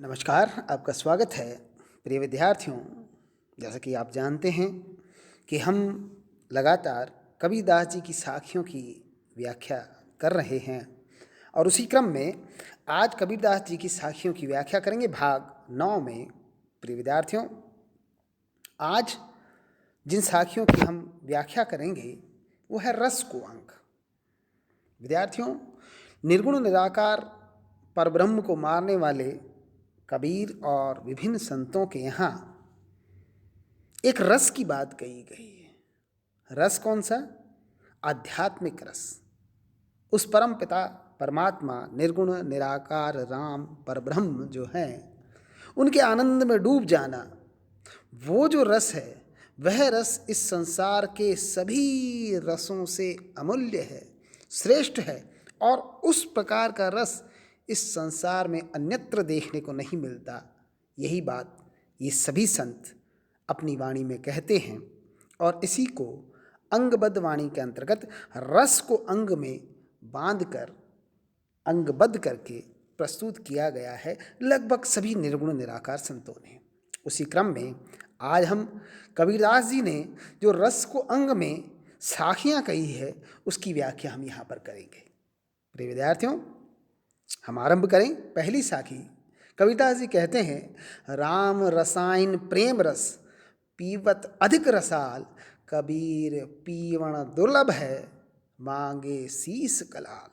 नमस्कार, आपका स्वागत है प्रिय विद्यार्थियों। जैसा कि आप जानते हैं कि हम लगातार कबीरदास जी की साखियों की व्याख्या कर रहे हैं और उसी क्रम में आज कबीरदास जी की साखियों की व्याख्या करेंगे भाग 9 में। प्रिय विद्यार्थियों, आज जिन साखियों की हम व्याख्या करेंगे वो है रस को अंग। विद्यार्थियों, निर्गुण निराकार परब्रह्म को मारने वाले कबीर और विभिन्न संतों के यहाँ एक रस की बात कही गई है। रस कौन सा? आध्यात्मिक रस। उस परम पिता परमात्मा निर्गुण निराकार राम परब्रह्म जो हैं, उनके आनंद में डूब जाना, वो जो रस है वह रस इस संसार के सभी रसों से अमूल्य है, श्रेष्ठ है और उस प्रकार का रस इस संसार में अन्यत्र देखने को नहीं मिलता। यही बात ये सभी संत अपनी वाणी में कहते हैं और इसी को अंगबद्ध वाणी के अंतर्गत रस को अंग में बांधकर अंगबद्ध करके प्रस्तुत किया गया है लगभग सभी निर्गुण निराकार संतों ने। उसी क्रम में आज हम कबीरदास जी ने जो रस को अंग में साखियाँ कही है उसकी व्याख्या हम यहाँ पर करेंगे। प्रिय विद्यार्थियों, हम आरंभ करें पहली साखी। कबीरदास जी कहते हैं, राम रसायन प्रेम रस पीवत अधिक रसाल, कबीर पीवण दुर्लभ है, मांगे शीस कलाल।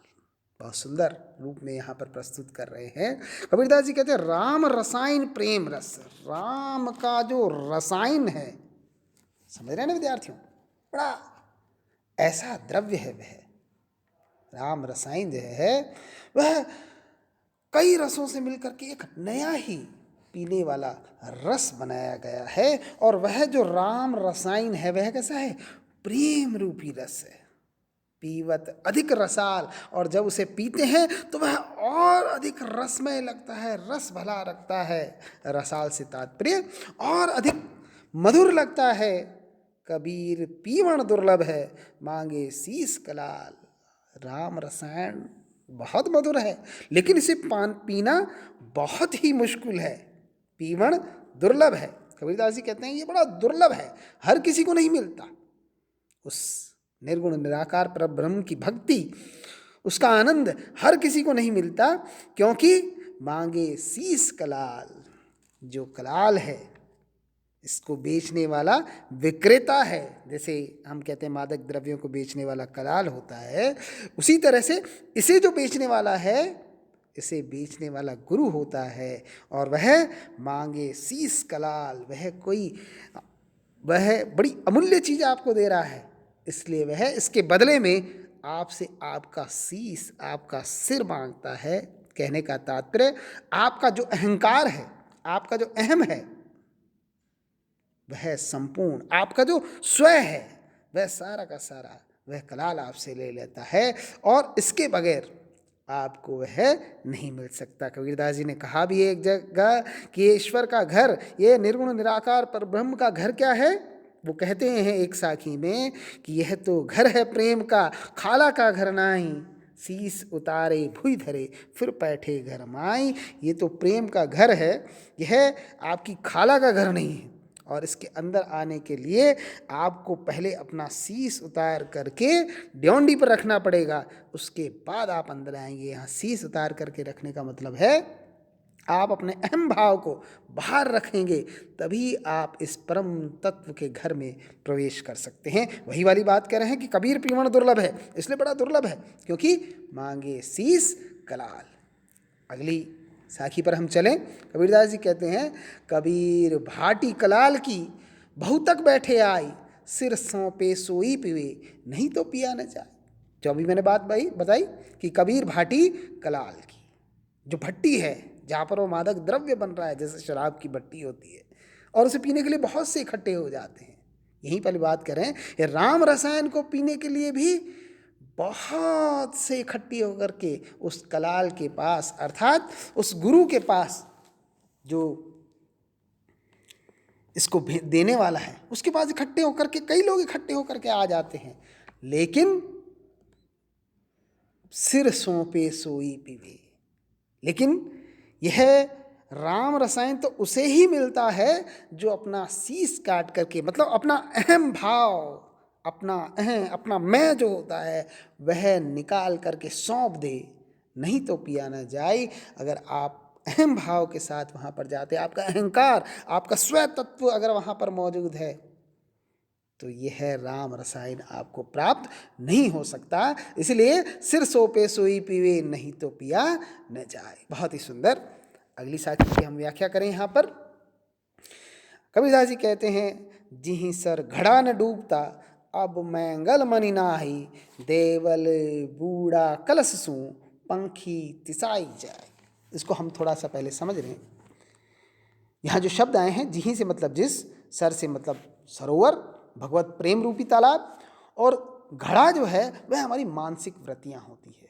बहुत सुंदर रूप में यहाँ पर प्रस्तुत कर रहे हैं। कबीरदास जी कहते हैं राम रसायन प्रेम रस। राम का जो रसायन है, समझ रहे हैं ना विद्यार्थियों, बड़ा ऐसा द्रव्य है वह। राम रसायन जो है वह कई रसों से मिलकर के एक नया ही पीने वाला रस बनाया गया है और वह जो राम रसायन है वह कैसा है? प्रेम रूपी रस है। पीवत अधिक रसाल, और जब उसे पीते हैं तो वह और अधिक रसमय लगता है, रस भला रखता है। रसाल से तात्पर्य और अधिक मधुर लगता है। कबीर पीवण दुर्लभ है, मांगे शीस कलाल। राम रसायन बहुत मधुर है लेकिन इसे पीना बहुत ही मुश्किल है। पीवण दुर्लभ है। कबीरदास जी कहते हैं ये बड़ा दुर्लभ है, हर किसी को नहीं मिलता। उस निर्गुण निराकार परब्रह्म की भक्ति, उसका आनंद हर किसी को नहीं मिलता, क्योंकि मांगे शीस कलाल। जो कलाल है, इसको बेचने वाला विक्रेता है। जैसे हम कहते हैं मादक द्रव्यों को बेचने वाला कलाल होता है, उसी तरह से इसे जो बेचने वाला है, इसे बेचने वाला गुरु होता है। और वह मांगे शीस कलाल, वह बड़ी अमूल्य चीज़ आपको दे रहा है, इसलिए वह इसके बदले में आपसे आपका शीस, आपका सिर मांगता है। कहने का तात्पर्य आपका जो अहंकार है, आपका जो अहम है, वह संपूर्ण आपका जो स्वयं है, वह सारा का सारा वह कलाल आपसे ले लेता है और इसके बगैर आपको वह नहीं मिल सकता। कबीरदास जी ने कहा भी एक जगह कि ये ईश्वर का घर, ये निर्गुण निराकार पर ब्रह्म का घर क्या है? वो कहते हैं एक साखी में कि यह तो घर है प्रेम का, खाला का घर नाही, शीस उतारे भुई धरे फिर बैठे घर माई। ये तो प्रेम का घर है, यह आपकी खाला का घर नहीं है। और इसके अंदर आने के लिए आपको पहले अपना शीस उतार करके ड्योंडी पर रखना पड़ेगा, उसके बाद आप अंदर आएंगे। यहाँ शीस उतार करके रखने का मतलब है आप अपने अहम भाव को बाहर रखेंगे, तभी आप इस परम तत्व के घर में प्रवेश कर सकते हैं। वही वाली बात कह रहे हैं कि कबीर पीवण दुर्लभ है, इसलिए बड़ा दुर्लभ है क्योंकि मांगे शीस कलाल। अगली साखी पर हम चलें। कबीरदास जी कहते हैं, कबीर भाटी कलाल की, बहुतक बैठे आई, सिर सौंपे सोई पीवे, नहीं तो पिया न जाए। जो अभी मैंने बात बताई कि कबीर भाटी कलाल की, जो भट्टी है जहाँ पर वो मादक द्रव्य बन रहा है, जैसे शराब की भट्टी होती है, और उसे पीने के लिए बहुत से इकट्ठे हो जाते हैं। यहीं पर बात करें, ये राम रसायन को पीने के लिए भी बहुत से इकट्ठी होकर के उस कलाल के पास, अर्थात उस गुरु के पास जो इसको देने वाला है, उसके पास इकट्ठे होकर के कई लोग इकट्ठे होकर के आ जाते हैं, लेकिन सिर सौंपे सोई पीवे। लेकिन यह राम रसायन तो उसे ही मिलता है जो अपना शीश काट करके, मतलब अपना अहम भाव, अपना मैं जो होता है वह निकाल करके सौंप दे, नहीं तो पिया न जाए। अगर आप अहम भाव के साथ वहाँ पर जाते, आपका अहंकार, आपका स्व तत्व अगर वहाँ पर मौजूद है, तो यह राम रसायन आपको प्राप्त नहीं हो सकता। इसलिए सिर सोपे सोई पीवे, नहीं तो पिया न जाए। बहुत ही सुंदर। अगली साखी की हम व्याख्या करें यहाँ पर। कबीरदास जी कहते हैं, जिहि सर घड़ा न डूबता, अब मैंगल मनि नाही, देवल बूढ़ा कलश सू, पंखी तिसाई जाए। इसको हम थोड़ा सा पहले समझ लें। यहाँ जो शब्द आए हैं, जिहि से मतलब जिस, सर से मतलब सरोवर, भगवत प्रेम रूपी तालाब, और घड़ा जो है वह हमारी मानसिक वृत्तियाँ होती है।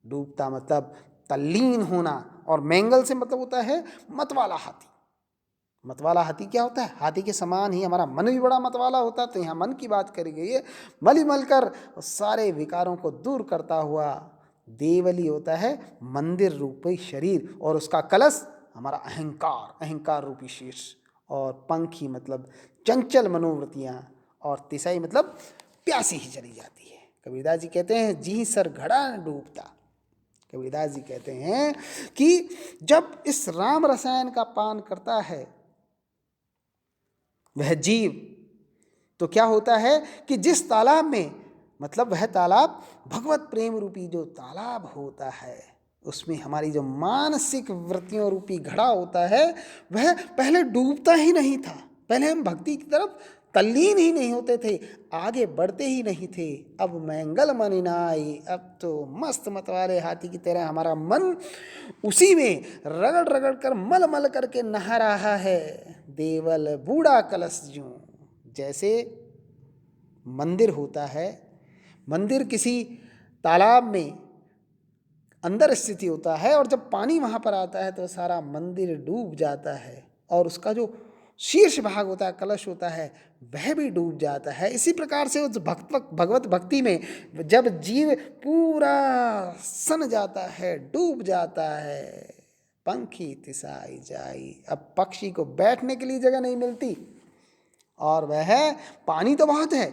डूबता मतलब तल्लीन होना, और मैंगल से मतलब होता है मतवाला हाथी। मतवाला हाथी क्या होता है? हाथी के समान ही हमारा मन भी बड़ा मतवाला होता है। तो यहाँ मन की बात करी गई है। मली मल कर सारे विकारों को दूर करता हुआ देवली होता है मंदिर रूपी शरीर, और उसका कलश हमारा अहंकार, अहंकार रूपी शीर्ष, और पंखी मतलब चंचल मनोवृत्तियाँ, और तिसाई मतलब प्यासी ही चली जाती है। कबीरदास जी कहते हैं, जी सर घड़ा न डूबता। कबीरदास जी कहते हैं कि जब इस राम रसायन का पान करता है वह जीव, तो क्या होता है कि जिस तालाब में, मतलब वह तालाब भगवत प्रेम रूपी जो तालाब होता है, उसमें हमारी जो मानसिक वृत्तियों रूपी घड़ा होता है वह पहले डूबता ही नहीं था। पहले हम भक्ति की तरफ तल्लीन ही नहीं होते थे, आगे बढ़ते ही नहीं थे। अब मैंगल मनि नाई, अब तो मस्त मत वाले हाथी की तरह हमारा मन उसी में रगड़ रगड़ कर मल मल करके नहा रहा है। देवल बूढ़ा कलश जूं, जैसे मंदिर होता है, मंदिर किसी तालाब में अंदर स्थिति होता है, और जब पानी वहाँ पर आता है तो सारा मंदिर डूब जाता है, और उसका जो शीर्ष भाग होता है, कलश होता है, वह भी डूब जाता है। इसी प्रकार से उस भगवत भक्ति में जब जीव पूरा सन जाता है, डूब जाता है, पंखी तिसाई जाई, अब पक्षी को बैठने के लिए जगह नहीं मिलती, और वह पानी तो बहुत है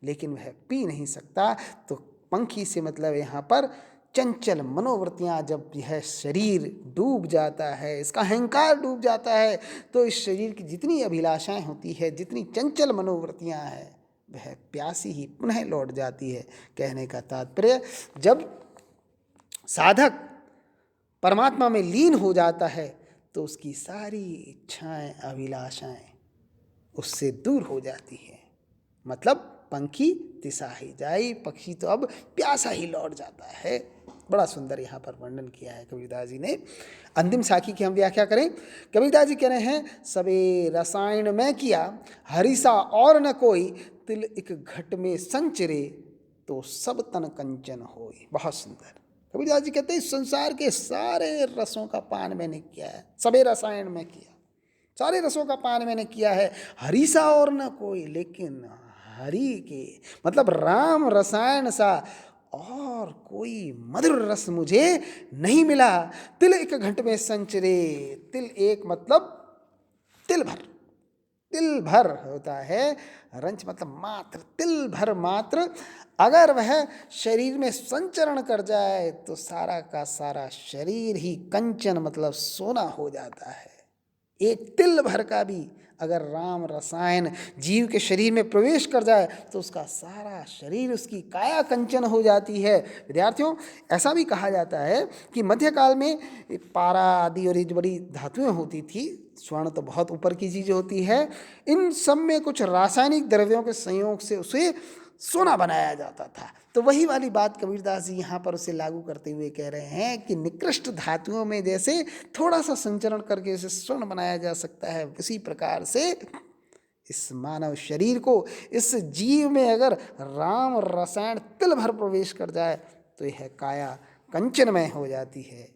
लेकिन वह पी नहीं सकता। तो पंखी से मतलब यहाँ पर चंचल मनोवृत्तियाँ, जब यह शरीर डूब जाता है, इसका अहंकार डूब जाता है, तो इस शरीर की जितनी अभिलाषाएं होती है, जितनी चंचल मनोवृत्तियाँ हैं, वह प्यासी ही पुनः लौट जाती है। कहने का तात्पर्य, जब साधक परमात्मा में लीन हो जाता है तो उसकी सारी इच्छाएं, अभिलाषाएं उससे दूर हो जाती है। मतलब पंखी तिसाही जाई, पक्षी तो अब प्यासा ही लौट जाता है। बड़ा सुंदर यहाँ पर वर्णन किया है कबीरदास जी ने। अंतिम साखी की हम व्याख्या करें। कबीरदास जी कह रहे हैं, सबे रसायन में किया, हरिसा और न कोई, तिल एक घट में संचरे, तो सब तन कंचन होई। बहुत सुंदर। कबीरदास जी कहते हैं, इस संसार के सारे रसों का पान मैंने किया है, सबे रसायन में किया, सारे रसों का पान मैंने किया है, हरिसा और न कोई, लेकिन हरि के मतलब राम रसायन सा और कोई मधुर रस मुझे नहीं मिला। तिल एक घंट में संचरे, तिल एक मतलब तिल भर, तिल भर होता है, रंच मतलब मात्र, तिल भर मात्र अगर वह शरीर में संचरण कर जाए तो सारा का सारा शरीर ही कंचन मतलब सोना हो जाता है। एक तिल भर का भी अगर राम रसायन जीव के शरीर में प्रवेश कर जाए तो उसका सारा शरीर, उसकी काया कंचन हो जाती है। विद्यार्थियों, ऐसा भी कहा जाता है कि मध्यकाल में पारा आदि और ये जो बड़ी धातुएं होती थी, स्वर्ण तो बहुत ऊपर की चीज़ होती है, इन सब में कुछ रासायनिक द्रव्यों के संयोग से उसे सोना बनाया जाता था। तो वही वाली बात कबीरदास जी यहाँ पर उसे लागू करते हुए कह रहे हैं कि निकृष्ट धातुओं में जैसे थोड़ा सा संचरण करके इसे स्वर्ण बनाया जा सकता है, उसी प्रकार से इस मानव शरीर को, इस जीव में अगर राम रसायन तिल भर प्रवेश कर जाए तो यह काया कंचनमय हो जाती है,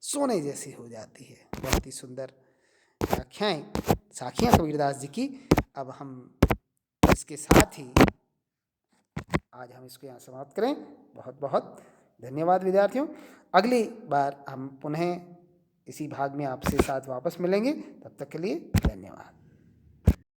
सोने जैसी हो जाती है। बहुत ही सुंदर व्याख्याएं, साखियाँ कबीरदास जी की। अब हम इसके साथ ही आज हम इसको यहाँ समाप्त करें। बहुत बहुत धन्यवाद विद्यार्थियों। अगली बार हम पुनः इसी भाग में आपसे साथ वापस मिलेंगे। तब तक के लिए